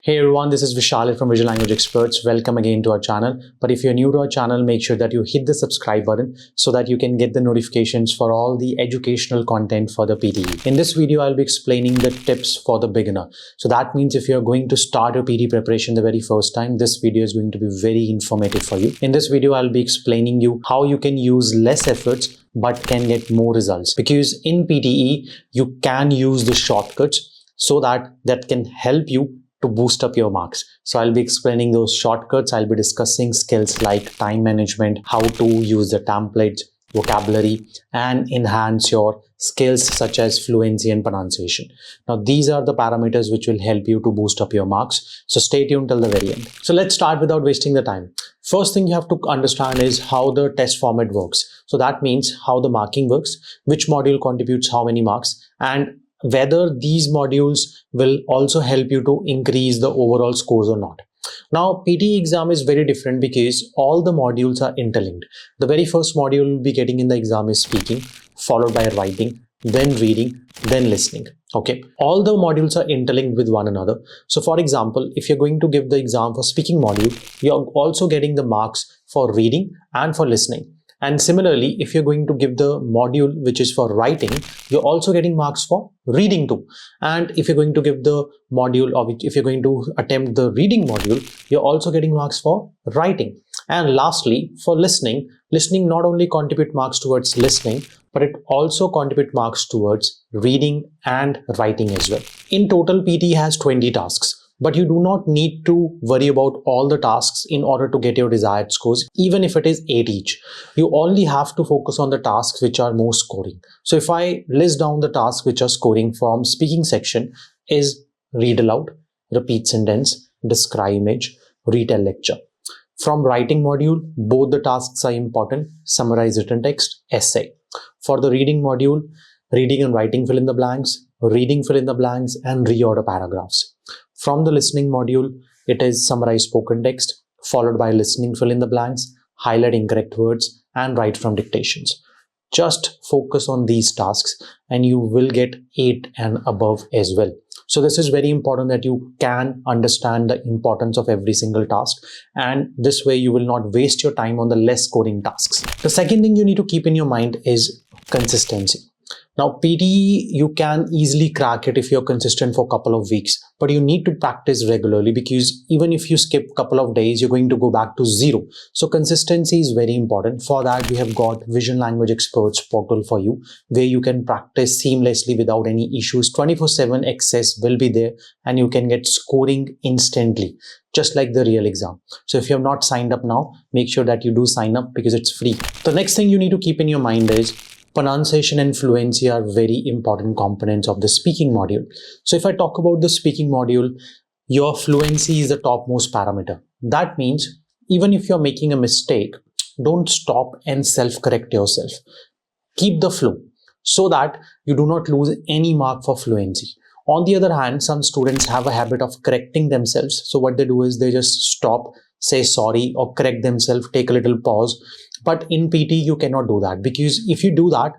Hey everyone, this is Vishal from Visual Language Experts. Welcome again to our channel. But if you're new to our channel, make sure that you hit the subscribe button so that you can get the notifications for all the educational content for the PTE. In this video, I'll be explaining the tips for the beginner. So that means if you're going to start your PTE preparation the very first time, this video is going to be very informative for you. In this video, I'll be explaining you how you can use less efforts but can get more results. Because in PTE, you can use the shortcuts so that can help you to boost up your marks. So I'll be explaining those shortcuts. I'll be discussing skills like time management, how to use the templates, vocabulary, and enhance your skills such as fluency and pronunciation. Now, these are the parameters which will help you to boost up your marks. So stay tuned till the very end. So let's start without wasting the time. First thing you have to understand is how the test format works. So that means how the marking works, which module contributes how many marks, and whether these modules will also help you to increase the overall scores or not. Now, PTE exam is very different because all the modules are interlinked. The very first module you'll be getting in the exam is speaking, followed by writing, then reading, then listening. Okay, all the modules are interlinked with one another. So for example, if you're going to give the exam for speaking module, you're also getting the marks for reading and for listening. And similarly, if you're going to give the module which is for writing, you're also getting marks for reading too. And if you're going to give the module of it, if you're going to attempt the reading module, you're also getting marks for writing. And lastly, for listening not only contribute marks towards listening, but it also contribute marks towards reading and writing as well. In total, PTE has 20 tasks. But you do not need to worry about all the tasks in order to get your desired scores, even if it is 8 each. You only have to focus on the tasks which are more scoring. So if I list down the tasks which are scoring from speaking section is read aloud, repeat sentence, describe image, retell lecture. From writing module, both the tasks are important, summarize written text, essay. For the reading module, reading and writing fill in the blanks, reading fill in the blanks, and reorder paragraphs. From the listening module, it is summarize spoken text, followed by listening fill in the blanks, highlight incorrect words, and write from dictations. Just focus on these tasks and you will get 8 and above as well. So this is very important that you can understand the importance of every single task, and this way you will not waste your time on the less scoring tasks. The second thing you need to keep in your mind is consistency. Now, PTE, you can easily crack it if you're consistent for a couple of weeks, but you need to practice regularly because even if you skip a couple of days, you're going to go back to zero. So consistency is very important. For that, we have got Visual Language Experts portal for you, where you can practice seamlessly without any issues. 24/7 access will be there and you can get scoring instantly, just like the real exam. So if you have not signed up now, make sure that you do sign up because it's free. The next thing you need to keep in your mind is pronunciation and fluency are very important components of the speaking module. So if I talk about the speaking module, your fluency is the topmost parameter. That means even if you're making a mistake, don't stop and self-correct yourself. Keep the flow so that you do not lose any mark for fluency. On the other hand, some students have a habit of correcting themselves. So what they do is they just stop, say sorry, or correct themselves, take a little pause. But in PT, you cannot do that because if you do that,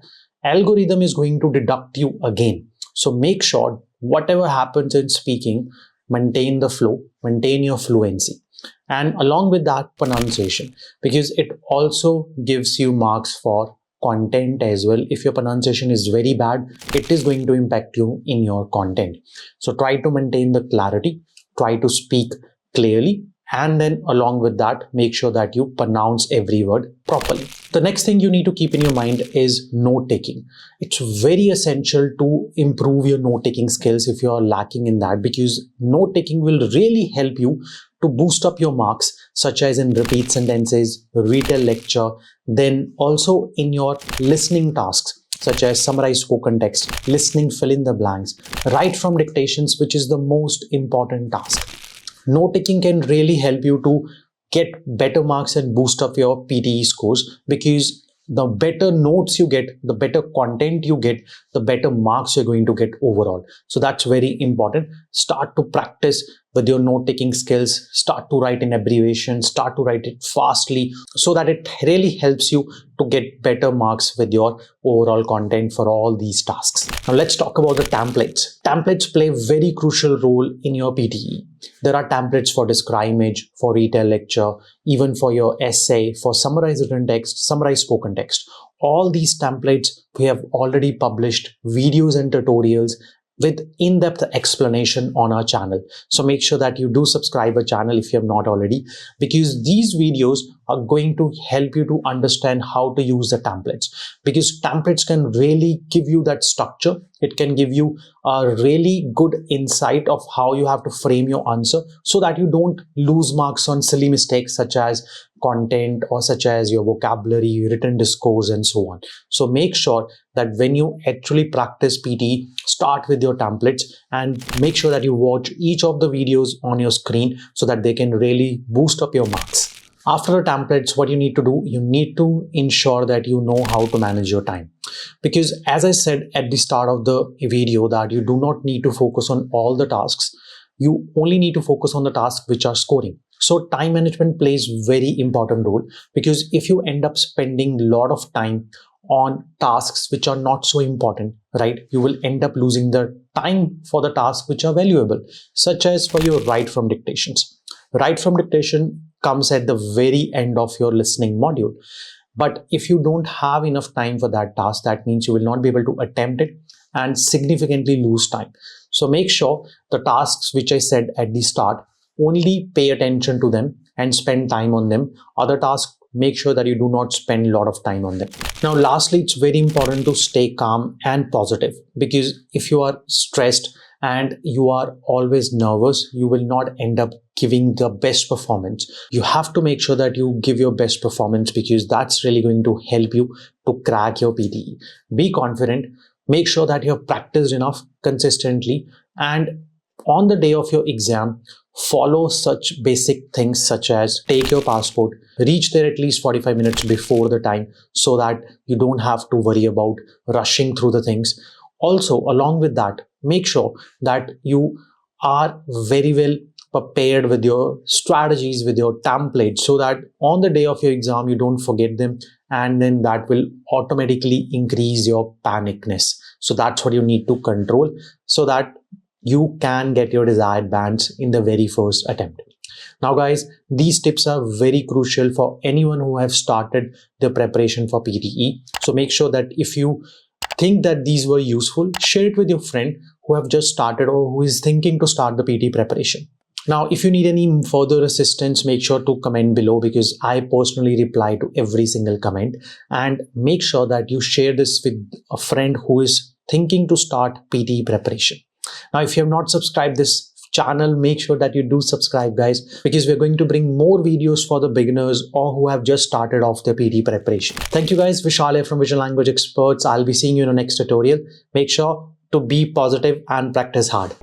algorithm is going to deduct you again. So make sure whatever happens in speaking, maintain the flow, maintain your fluency. And along with that, pronunciation, because it also gives you marks for content as well. If your pronunciation is very bad, it is going to impact you in your content. So try to maintain the clarity, try to speak clearly, and then along with that, make sure that you pronounce every word properly. The next thing you need to keep in your mind is note taking. It's very essential to improve your note taking skills if you are lacking in that, because note taking will really help you to boost up your marks, such as in repeat sentences, retell lecture, then also in your listening tasks, such as summarize spoken text, listening fill in the blanks, write from dictations, which is the most important task. Note taking can really help you to get better marks and boost up your PTE scores, because the better notes you get, the better content you get, the better marks you're going to get overall. So that's very important. Start to practice with your note-taking skills. Start to write in abbreviations, start to write it fastly so that it really helps you to get better marks with your overall content for all these tasks. Now let's talk about the templates. Templates play a very crucial role in your PTE. There are templates for describe image, for retail lecture, even for your essay, for summarized written text, summarized spoken text. All these templates we have already published videos and tutorials with in-depth explanation on our channel. So make sure that you do subscribe our channel if you have not already, because these videos are going to help you to understand how to use the templates, because templates can really give you that structure. It can give you a really good insight of how you have to frame your answer so that you don't lose marks on silly mistakes such as content or such as your vocabulary, written discourse, and so on. So make sure that when you actually practice PTE, start with your templates and make sure that you watch each of the videos on your screen so that they can really boost up your marks. After the templates, what you need to do, you need to ensure that you know how to manage your time. Because as I said at the start of the video that you do not need to focus on all the tasks. You only need to focus on the tasks which are scoring. So time management plays very important role, because if you end up spending a lot of time on tasks which are not so important, right, you will end up losing the time for the tasks which are valuable, such as for your write from dictations. Write from dictation comes at the very end of your listening module. But if you don't have enough time for that task, that means you will not be able to attempt it and significantly lose time. So make sure the tasks which I said at the start, only pay attention to them and spend time on them. Other tasks, make sure that you do not spend a lot of time on them. Now, lastly, it's very important to stay calm and positive, because if you are stressed and you are always nervous, you will not end up giving the best performance. You have to make sure that you give your best performance, because that's really going to help you to crack your PTE. Be confident, make sure that you have practiced enough consistently, and on the day of your exam, follow such basic things such as take your passport, reach there at least 45 minutes before the time so that you don't have to worry about rushing through the things. Also, along with that, make sure that you are very well prepared with your strategies, with your templates, so that on the day of your exam, you don't forget them, and then that will automatically increase your panicness. So that's what you need to control so that you can get your desired bands in the very first attempt. Now guys, these tips are very crucial for anyone who have started the preparation for PTE. So make sure that if you think that these were useful, share it with your friend who have just started or who is thinking to start the PTE preparation. Now, if you need any further assistance, make sure to comment below, because I personally reply to every single comment. And make sure that you share this with a friend who is thinking to start PTE preparation. Now, if you have not subscribed this channel, make sure that you do subscribe, guys, because we're going to bring more videos for the beginners or who have just started off their PTE preparation. Thank you guys. Vishal here from Visual Language Experts. I'll be seeing you in the next tutorial. Make sure to be positive and practice hard.